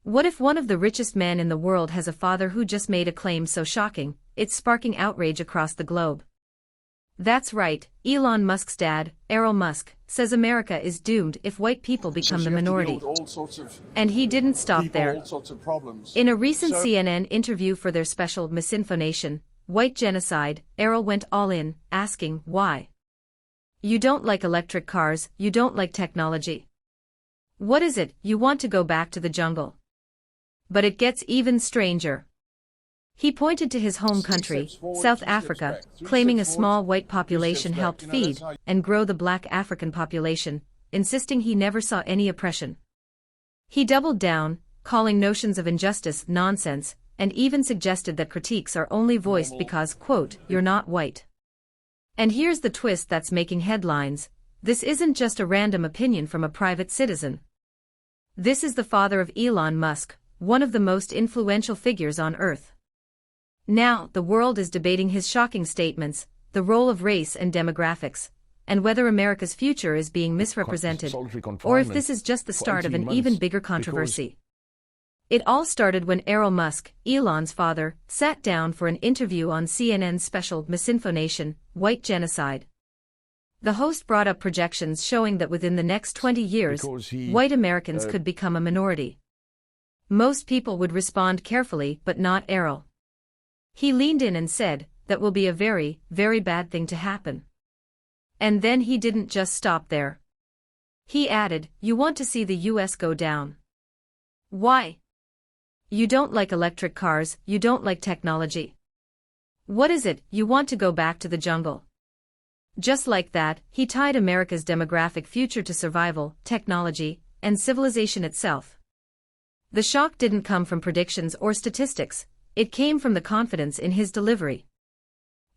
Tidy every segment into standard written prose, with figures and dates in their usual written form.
What if one of the richest men in the world has a father who just made a claim so shocking, it's sparking outrage across the globe? That's right, Elon Musk's dad, Errol Musk, says America is doomed if white people become the minority. And he didn't stop there. In a recent CNN interview for their special Misinformation, White Genocide, Errol went all in, asking, why? You don't like electric cars, you don't like technology. What is it, you want to go back to the jungle? But it gets even stranger. He pointed to his home country, South Africa, claiming a small white population helped feed and grow the black African population, insisting he never saw any oppression. He doubled down, calling notions of injustice nonsense, and even suggested that critiques are only voiced because, quote, you're not white. And here's the twist that's making headlines: this isn't just a random opinion from a private citizen. This is the father of Elon Musk, one of the most influential figures on Earth. Now, the world is debating his shocking statements, the role of race and demographics, and whether America's future is being misrepresented, or if this is just the start of an even bigger controversy. It all started when Errol Musk, Elon's father, sat down for an interview on CNN's special Misinformation, White Genocide. The host brought up projections showing that within the next 20 years, white Americans could become a minority. Most people would respond carefully, but not Errol. He leaned in and said, that will be a very, very bad thing to happen. And then he didn't just stop there. He added, you want to see the US go down. Why? You don't like electric cars, you don't like technology. What is it, you want to go back to the jungle? Just like that, he tied America's demographic future to survival, technology, and civilization itself. The shock didn't come from predictions or statistics, it came from the confidence in his delivery.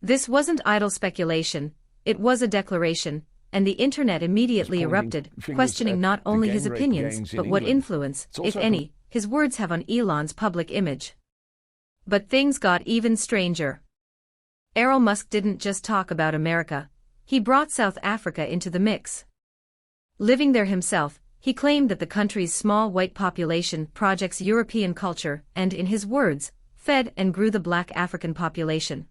This wasn't idle speculation, it was a declaration, and the internet immediately erupted, questioning not only his opinions but what influence, if any, his words have on Elon's public image. But things got even stranger. Errol Musk didn't just talk about America, he brought South Africa into the mix. Living there himself, he claimed that the country's small white population projects European culture and, in his words, fed and grew the black African population.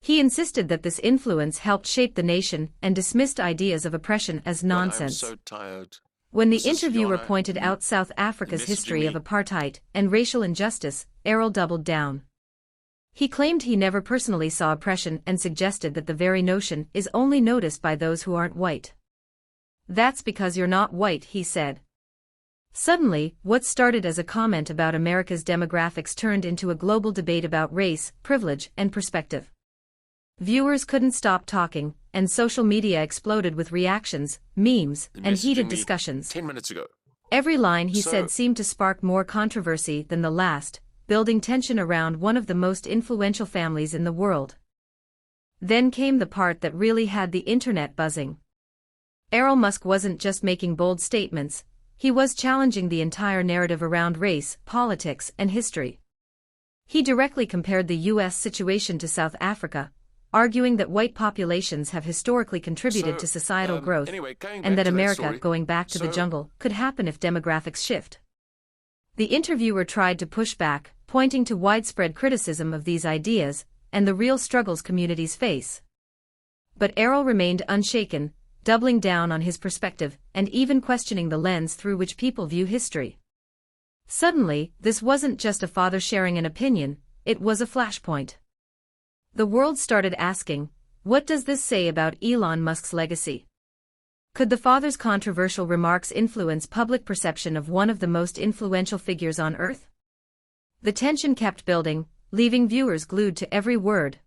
He insisted that this influence helped shape the nation and dismissed ideas of oppression as nonsense. I'm so tired. When the interviewer pointed out South Africa's history of apartheid and racial injustice, Errol doubled down. He claimed he never personally saw oppression and suggested that the very notion is only noticed by those who aren't white. That's because you're not white, he said. Suddenly, what started as a comment about America's demographics turned into a global debate about race, privilege, and perspective. Viewers couldn't stop talking, and social media exploded with reactions, memes, and heated discussions. 10 minutes ago. Every line he said seemed to spark more controversy than the last, building tension around one of the most influential families in the world. Then came the part that really had the internet buzzing. Errol Musk wasn't just making bold statements, he was challenging the entire narrative around race, politics, and history. He directly compared the U.S. situation to South Africa, arguing that white populations have historically contributed to societal growth, and that America going back to the jungle could happen if demographics shift. The interviewer tried to push back, pointing to widespread criticism of these ideas and the real struggles communities face. But Errol remained unshaken, doubling down on his perspective and even questioning the lens through which people view history. Suddenly, this wasn't just a father sharing an opinion, it was a flashpoint. The world started asking, what does this say about Elon Musk's legacy? Could the father's controversial remarks influence public perception of one of the most influential figures on Earth? The tension kept building, leaving viewers glued to every word.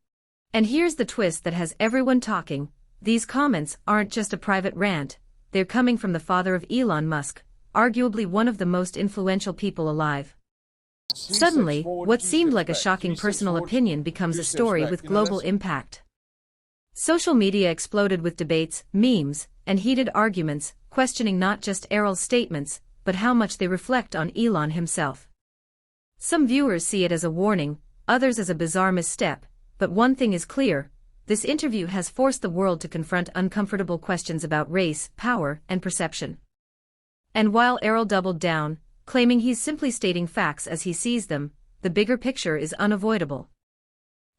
And here's the twist that has everyone talking: these comments aren't just a private rant, they're coming from the father of Elon Musk, arguably one of the most influential people alive. Suddenly, what seemed like a shocking personal opinion becomes a story with global impact. Social media exploded with debates, memes, and heated arguments, questioning not just Errol's statements, but how much they reflect on Elon himself. Some viewers see it as a warning, others as a bizarre misstep, but one thing is clear: this interview has forced the world to confront uncomfortable questions about race, power, and perception. And while Errol doubled down, claiming he's simply stating facts as he sees them. The bigger picture is unavoidable.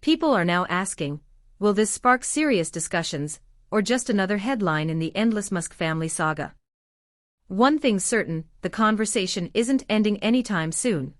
People are now asking, will this spark serious discussions, or just another headline in the endless Musk family saga? One thing's certain, the conversation isn't ending anytime soon.